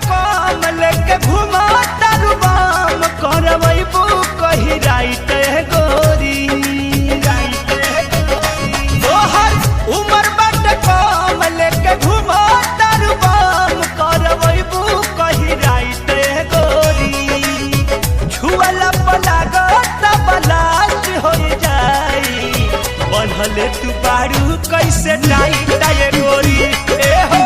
कम लेके घुमा तारू बाम करवैबू कही राइत गोरी तोहर उमर बाट कम लेके घुमा तारू बाम करवैबू कही राइत गोरी छुअला पलागत बलास्ट हो जाई बनहले तू बारू कैसे टाइट गोरी ए हो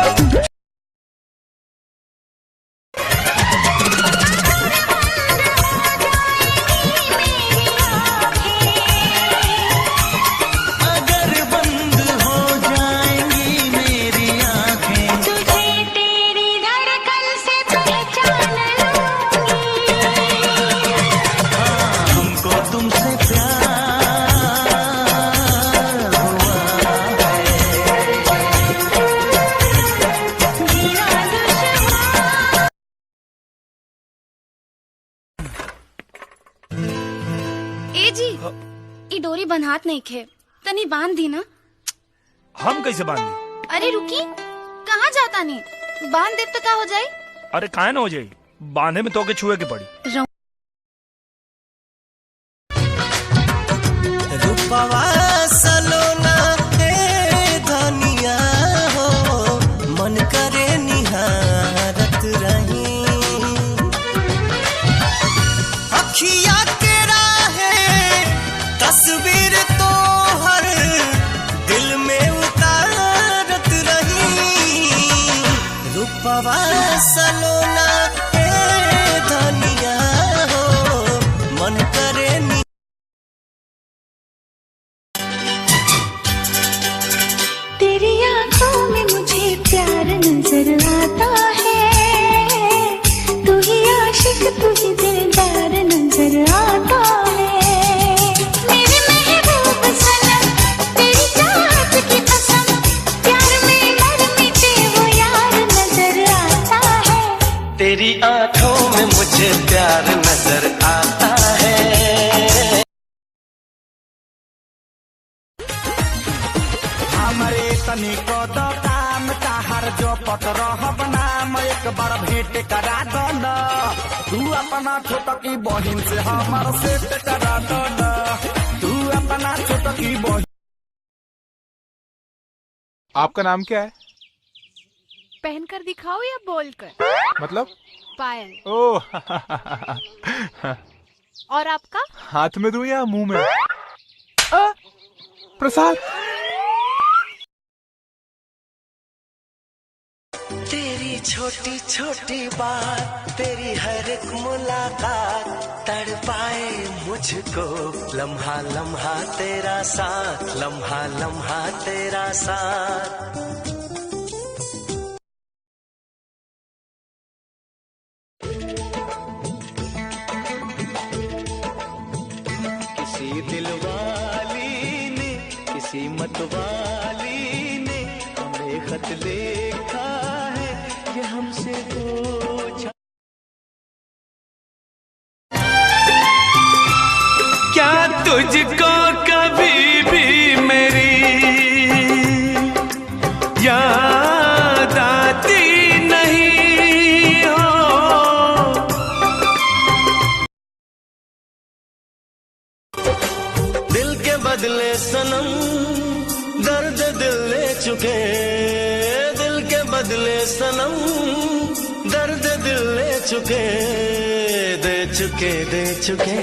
ई डोरी बंधात नहीं खे तनी बांध दी ना। हम कैसे बांधी? अरे रुकी कहाँ जाता नहीं बांध दे तो क्या हो जाये? अरे काहे ना हो जाये बांधे में तो के छुए के पड़ी। रूपवा सलोना धनिया हो मन करे निहारत रही अखिया तेरा है तस्वीर तो हर दिल में उतारत रही रूपवा सलोना धनिया हो मन करे तेरी आंखों में मुझे प्यार नजर आता है तू ही आशिक तू ही दिलदार नजर आता है मेरे महबूब सनम तेरी चाहत की कसम प्यार में मर मिटे वो यार नजर आता है तेरी आंखों में मुझे प्यार नजर आता है हमरे तनिको तो काम ताहर जो पत रहब नाम एक बार भेंट करा दो न तू अपना छोटकी बहिन से हमार सेट करा दो न तू अपना छोटकी बहिन। आपका नाम क्या है? पहनकर दिखाओ या बोलकर? मतलब? पायल। ओह और आपका? हाथ में दूं या मुंह में? प्रसाद। तेरी छोटी छोटी बात तेरी हर एक मुलाकात तड़पाए मुझको लम्हा लम्हा तेरा साथ लम्हा लम्हा तेरा साथ किसी दिलवाली ने किसी मतवाली ने हमें खत लिखा है ये हमसे पूछा क्या तुझको कभी भी मेरी याद आती नहीं हो दिल के बदले सनम दर्द दिल ले चुके दिल के बदले सनम दर्द दिल ले चुके दे चुके